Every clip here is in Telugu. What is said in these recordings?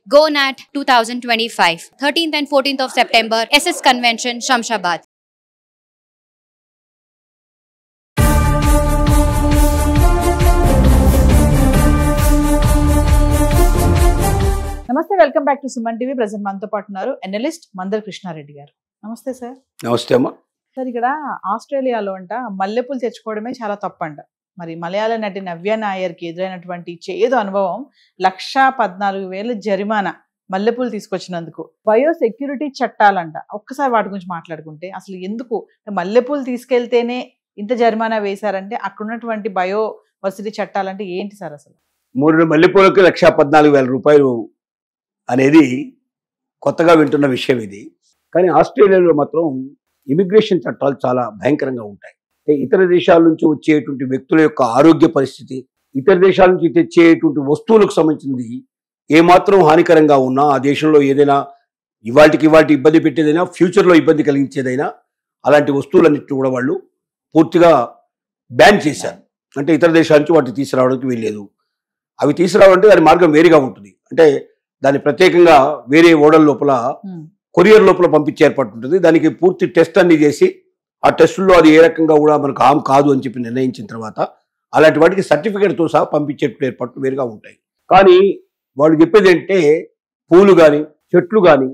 GoNat 2025, 13th and 14th of September, SS Convention, Shamshabad. నమస్తే, welcome back to Suman TV. Present మనతో పాటు ఉన్నారు అనలిస్ట్ మందర్ కృష్ణారెడ్డి గారు. నమస్తే సార్. నమస్తే అమ్మా. సార్, ఇక్కడ ఆస్ట్రేలియాలో అంట మల్లెపూలు తెచ్చుకోవడమే చాలా తప్పంట. మరి మలయాళ నటి నవ్య నాయర్కి ఎదురైనటువంటి చేదు అనుభవం 1,14,000 జరిమానా మల్లెపూలు తీసుకొచ్చినందుకు. బయోసెక్యూరిటీ చట్టాలంట. ఒక్కసారి వాటి గురించి మాట్లాడుకుంటే అసలు ఎందుకు మల్లెపూలు తీసుకెళ్తేనే ఇంత జరిమానా వేశారంటే అక్కడ ఉన్నటువంటి బయోవర్సిటీ చట్టాలంటే ఏంటి సార్? అసలు 3 మల్లెపూలకి 1,14,000 రూపాయలు అనేది కొత్తగా వింటున్న విషయం ఇది. కానీ ఆస్ట్రేలియాలో మాత్రం ఇమిగ్రేషన్ చట్టాలు చాలా భయంకరంగా ఉంటాయి. ఇతర దేశాల నుంచి వచ్చేటువంటి వ్యక్తుల యొక్క ఆరోగ్య పరిస్థితి, ఇతర దేశాల నుంచి తెచ్చేటువంటి వస్తువులకు సంబంధించింది ఏమాత్రం హానికరంగా ఉన్నా, ఆ దేశంలో ఏదైనా ఇవాటికి ఇబ్బంది పెట్టేదైనా, ఫ్యూచర్లో ఇబ్బంది కలిగించేదైనా అలాంటి వస్తువులన్నింటినీ కూడా వాళ్ళు పూర్తిగా బ్యాన్ చేశారు. అంటే ఇతర దేశాల నుంచి వాటిని తీసుకురావడానికి వీల్లేదు. అవి తీసుకురావాలంటే దాని మార్గం వేరుగా ఉంటుంది. అంటే దాన్ని ప్రత్యేకంగా వేరే ఓడల లోపల కొరియర్ లోపల పంపించే ఏర్పాటు ఉంటుంది. దానికి పూర్తి టెస్ట్ అన్ని చేసి ఆ టెస్టుల్లో అది ఏ రకంగా కూడా మనకు హామ్ కాదు అని చెప్పి నిర్ణయించిన తర్వాత అలాంటి వాటికి సర్టిఫికేట్తో సహా పంపించే ఏర్పాట్లు వేరుగా ఉంటాయి. కానీ వాళ్ళు చెప్పేది ఏంటంటే పూలు కానీ చెట్లు కానీ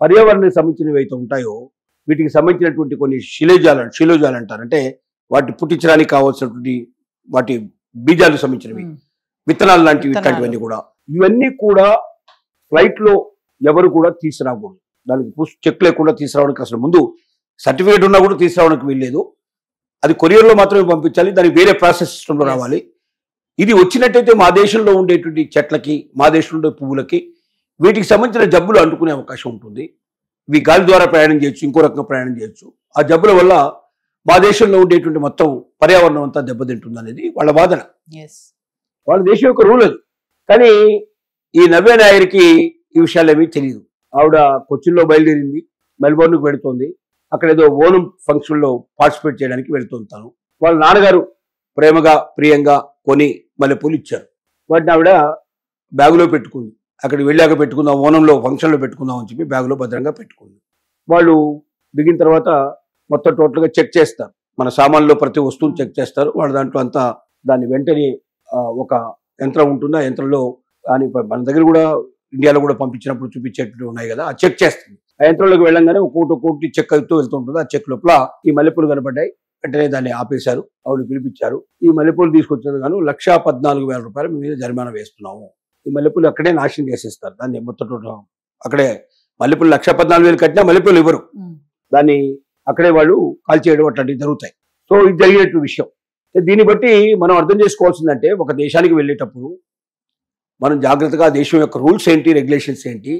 పర్యావరణానికి సంబంధించినవి అయితే ఉంటాయో వీటికి సంబంధించినటువంటి కొన్ని శిలోజాలు అంటారు. అంటే వాటిని పుట్టించడానికి కావాల్సినటువంటి వాటి బీజాలకు సంబంధించినవి, విత్తనాలు లాంటివి, ఇట్లాంటివన్నీ కూడా ఇవన్నీ కూడా ఫ్లైట్లో ఎవరు కూడా తీసుకురాకూడదు. దానికి చెక్ లేకుండా తీసుకురావడానికి అసలు ముందు సర్టిఫికేట్ ఉన్నా కూడా తీసుకురావడానికి వీల్లేదు. అది కొరియర్లో మాత్రమే పంపించాలి. దానికి వేరే ప్రాసెస్ సిస్టంలో రావాలి. ఇది వచ్చినట్టయితే మా దేశంలో ఉండేటువంటి చెట్లకి, మా దేశంలో ఉండే పువ్వులకి వీటికి సంబంధించిన జబ్బులు అంటుకునే అవకాశం ఉంటుంది. ఇవి గాలి ద్వారా ప్రయాణం చేయొచ్చు, ఇంకో రకంగా ప్రయాణం చేయొచ్చు. ఆ జబ్బుల వల్ల మా దేశంలో ఉండేటువంటి మొత్తం పర్యావరణం అంతా దెబ్బతింటుంది అనేది వాళ్ళ వాదన. వాళ్ళ దేశం యొక్క రూల్ అది. కానీ ఈ నవ్య నాయర్కి ఈ విషయాలు ఏమీ తెలియదు. ఆవిడ కొచ్చిన్లో బయలుదేరింది, మెల్బోర్న్కి వెళుతోంది. అక్కడ ఏదో ఓనం ఫంక్షన్లో పార్టిసిపేట్ చేయడానికి వెళుతుంటాను. వాళ్ళ నాన్నగారు ప్రేమగా ప్రియంగా కొని మల్లెపూలు ఇచ్చారు. వాటిని ఆవిడ బ్యాగులో పెట్టుకుంది. అక్కడికి వెళ్ళాక పెట్టుకుందాం, ఓనంలో ఫంక్షన్లో పెట్టుకుందాం అని చెప్పి బ్యాగులో భద్రంగా పెట్టుకుంది. వాళ్ళు దిగిన తర్వాత మొత్తం టోటల్గా చెక్ చేస్తారు. మన సామాన్లో ప్రతి వస్తువును చెక్ చేస్తారు. వాళ్ళ దాంట్లో అంతా దాన్ని వెంటనే ఒక యంత్రం ఉంటుంది. ఆ యంత్రంలో కానీ మన దగ్గర కూడా ఇండియాలో కూడా పంపించినప్పుడు చూపించేటట్టు ఉన్నాయి కదా, ఆ చెక్ చేస్తుంది. ఆ యంత్రంలోకి వెళ్ళంగానే ఒక్కొక్కటి చెక్ అవుతూ వెళ్తుంటుంది. ఆ చెక్ లోపల ఈ మల్లెపూలు కనపడ్డాయి. వెంటనే దాన్ని ఆపేశారు. ఆవిడ పిలిపించారు. ఈ మల్లెపూలు తీసుకొచ్చేది గాను 1,14,000 రూపాయలు మీ మీద జరిమానా వేస్తున్నాము. ఈ మల్లెపూలు అక్కడే నాశనం చేసేస్తారు. దాన్ని మొత్తం అక్కడే మల్లెపూలు 1,14,000 కట్టినా మల్లెపూలు ఇవ్వరు. దాన్ని అక్కడే వాళ్ళు కాల్ చేయడం అట్లాంటివి జరుగుతాయి. సో ఇది జరిగినట్టు విషయం. దీన్ని బట్టి మనం అర్థం చేసుకోవాల్సిందంటే ఒక దేశానికి వెళ్ళేటప్పుడు మనం జాగ్రత్తగా ఆ దేశం యొక్క రూల్స్ ఏంటి, రెగ్యులేషన్స్ ఏంటి,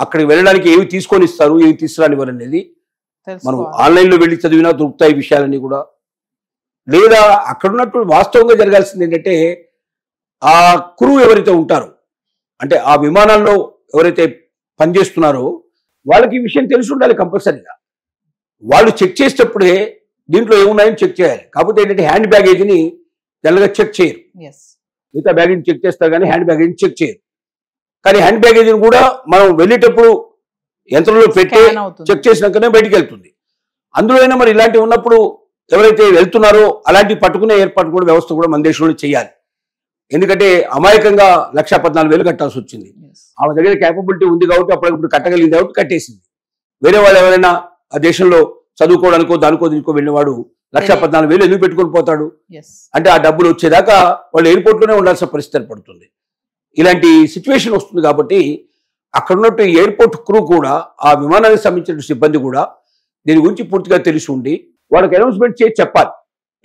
అక్కడికి వెళ్ళడానికి ఏవి తీసుకొని ఇస్తారు, ఏవి తీసుకురానివ్వరు అనేది మనం ఆన్లైన్లో వెళ్ళి చదివినా దొరుకుతాయి విషయాలన్నీ కూడా. లేదా అక్కడ ఉన్నట్టు వాస్తవంగా జరగాల్సింది ఏంటంటే ఆ క్రూ ఎవరైతే ఉంటారో, అంటే ఆ విమానాల్లో ఎవరైతే పనిచేస్తున్నారో వాళ్ళకి ఈ విషయం తెలిసి ఉండాలి కంపల్సరీగా. వాళ్ళు చెక్ చేసేటప్పుడే దీంట్లో ఏమున్నాయని చెక్ చేయాలి. కాకపోతే ఏంటంటే హ్యాండ్ బ్యాగేజ్ని జనరల్గా చెక్ చేయరు. మిగతా బ్యాగేజ్ చెక్ చేస్తారు కానీ హ్యాండ్ బ్యాగేజ్ చెక్ చేయరు. కానీ హ్యాండ్ బ్యాగేజ్ని కూడా మనం వెళ్ళేటప్పుడు యంత్రంలో పెట్టి చెక్ చేసినాకనే బయటికి వెళ్తుంది. అందులో అయినా మరి ఇలాంటివి ఉన్నప్పుడు ఎవరైతే వెళ్తున్నారో అలాంటివి పట్టుకునే ఏర్పాటు కూడా వ్యవస్థ కూడా మన దేశంలో చేయాలి. ఎందుకంటే అమాయకంగా 1,14,000 కట్టాల్సి వచ్చింది. ఆమె దగ్గర క్యాపబిలిటీ ఉంది కాబట్టి అప్పటికప్పుడు కట్టగలిగింది కాబట్టి కట్టేసింది. వేరే వాళ్ళు ఎవరైనా ఆ దేశంలో చదువుకోవడానికో దానికో దీనికో వెళ్ళినవాడు 1,14,000 ఎందుకు పెట్టుకొని పోతాడు? అంటే ఆ డబ్బులు వచ్చేదాకా వాళ్ళు ఎయిర్పోర్ట్లోనే ఉండాల్సిన పరిస్థితి ఏర్పడుతుంది. ఇలాంటి సిచ్యువేషన్ వస్తుంది. కాబట్టి అక్కడ ఉన్నట్టు ఎయిర్పోర్ట్ క్రూ కూడా, ఆ విమానానికి సంబంధించిన సిబ్బంది కూడా దీని గురించి పూర్తిగా తెలిసి ఉండి వాళ్ళకి అనౌన్స్మెంట్ చేసి చెప్పాలి.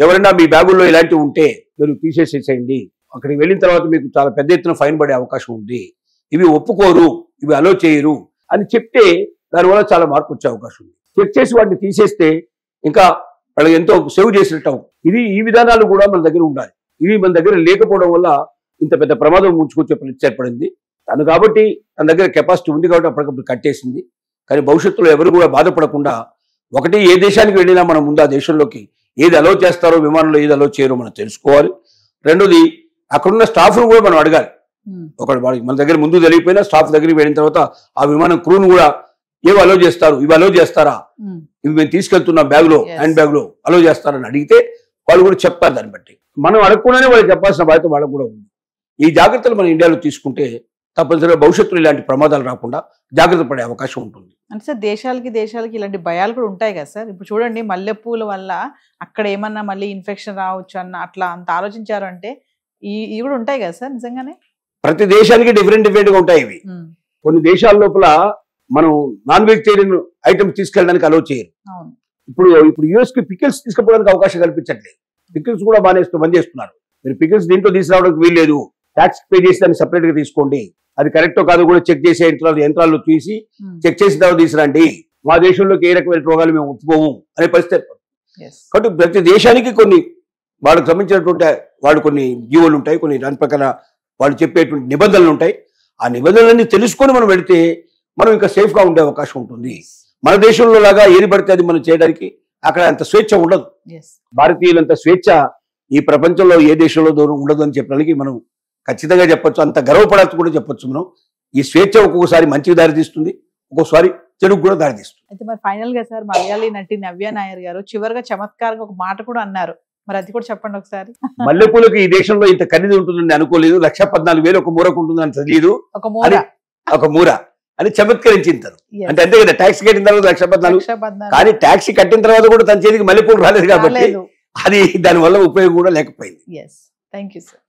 ఎవరైనా మీ బ్యాగుల్లో ఇలాంటివి ఉంటే మీరు తీసేసేసేయండి, అక్కడికి వెళ్ళిన తర్వాత మీకు చాలా పెద్ద ఎత్తున ఫైన్ పడే అవకాశం ఉంది, ఇవి ఒప్పుకోరు, ఇవి అలో చేయరు అని చెప్తే దానివల్ల చాలా మార్పు వచ్చే అవకాశం ఉంది. చెక్ చేసి వాటిని తీసేస్తే ఇంకా వాళ్ళకి ఎంతో సేవ్ చేసినట్టు. ఈ విధానాలు కూడా మన దగ్గర ఉండాలి. ఇవి మన దగ్గర లేకపోవడం వల్ల ఇంత పెద్ద ప్రమాదం ముంచుకొచ్చే పరిస్థితి ఏర్పడింది. తను కాబట్టి తన దగ్గర కెపాసిటీ ఉంది కాబట్టి అప్పటికప్పుడు కట్టేసింది. కానీ భవిష్యత్తులో ఎవరు కూడా బాధపడకుండా, ఒకటి ఏ దేశానికి వెళ్ళినా మనం ముందు ఆ దేశంలోకి ఏది అలో చేస్తారో, విమానంలో ఏది అలో చేయరో మనం తెలుసుకోవాలి. రెండోది అక్కడున్న స్టాఫ్ను కూడా మనం అడగాలి. ఒకడు వాడికి మన దగ్గర ముందు తెలియపోయినా స్టాఫ్ దగ్గరికి వెళ్ళిన తర్వాత ఆ విమానం క్రూను కూడా ఏవి అలో చేస్తారు, ఇవి అలో చేస్తారా, ఇవి మేము తీసుకెళ్తున్నాం బ్యాగ్ లో, హ్యాండ్ బ్యాగ్ లో అలో చేస్తారని అడిగితే వాళ్ళు కూడా చెప్తారు. దాన్ని బట్టి మనం అడగకుండానే వాళ్ళు చెప్పాల్సిన బాధ్యత వాళ్ళకు కూడా ఉంది. ఈ జాగ్రత్తలు మన ఇండియాలో తీసుకుంటే తప్పనిసరిగా భవిష్యత్తులో ఇలాంటి ప్రమాదాలు రాకుండా జాగ్రత్త పడే అవకాశం ఉంటుంది. అంటే సార్ దేశాలకి ఇలాంటి భయాలు కూడా ఉంటాయి కదా సార్. ఇప్పుడు చూడండి, మల్లెపూల వల్ల అక్కడ ఏమన్నా మళ్ళీ ఇన్ఫెక్షన్ రావచ్చు అన్న అట్లా అంత ఆలోచించారు అంటే ఇవి కూడా ఉంటాయి కదా సార్ నిజంగానే. ప్రతి దేశానికి డిఫరెంట్ గా ఉంటాయి ఇవి. కొన్ని దేశాల లోపల మనం నాన్ వెజిటేరియన్ ఐటమ్స్ తీసుకెళ్ళడానికి అలౌ చేయరు. ఇప్పుడు యూఎస్ కి పికిల్స్ తీసుకుపోవడానికి అవకాశం కల్పించట్లేదు. పికిల్స్ కూడా బంద్ చేస్తున్నారు. మీరు పికిల్స్ దీంట్లో తీసుకురావడానికి వీల్లేదు, ట్యాక్స్ పే చేసి దాన్ని సపరేట్ గా తీసుకోండి, అది కరెక్టో కాదు కూడా చెక్ చేసే యంత్రాల్లో చూసి చెక్ చేసిన తర్వాత తీసుకురండి, మా దేశంలోకి ఏ రకమైన రోగాలు మేము ఒప్పుకోము అనే పరిస్థితి. కాబట్టి ప్రతి దేశానికి కొన్ని వాళ్ళకి సంబంధించినటువంటి వాళ్ళు కొన్ని జీవోలు ఉంటాయి, కొన్ని దాని ప్రకారం వాళ్ళు చెప్పేటువంటి నిబంధనలు ఉంటాయి. ఆ నిబంధనలన్నీ తెలుసుకొని మనం వెళితే మనం ఇంకా సేఫ్ గా ఉండే అవకాశం ఉంటుంది. మన దేశంలో లాగా ఏది పడితే అది మనం చేయడానికి అక్కడ అంత స్వేచ్ఛ ఉండదు. భారతీయులంత స్వేచ్ఛ ఈ ప్రపంచంలో ఏ దేశంలో ఉండదు అని చెప్పడానికి మనం ఖచ్చితంగా చెప్పొచ్చు, అంత గర్వపడచ్చు కూడా చెప్పొచ్చు. మనం ఈ స్వేచ్ఛ ఒక్కొక్కసారి మంచికి దారితీస్తుంది, ఒక్కొక్కసారి చెడుకు కూడా దారితీస్తుంది. అయితే మరి ఫైనల్ గా సార్ మలయాళీ నటి నవ్య నాయర్ గారు చివరిగా చమత్కారంగా ఒక మాట కూడా అన్నారు, మరి అది కూడా చెప్పండి ఒకసారి. మల్లెపూలకు ఈ దేశంలో ఇంత ఖరీదు ఉంటుందని అనుకోలేదు, 1,14,000 ఒక మూరకు ఉంటుందని తెలియదు, ఒక మూర అని చమత్కరించింది తను. అంటే అంతే కదా, ట్యాక్స్ కట్టిన తర్వాత 1,14,000, కానీ ట్యాక్స్ కట్టిన తర్వాత కూడా తన చేతికి మల్లెపూలు రాలేదు కాబట్టి అది దాని వల్ల ఉపయోగం కూడా లేకపోయింది. Thank you sir.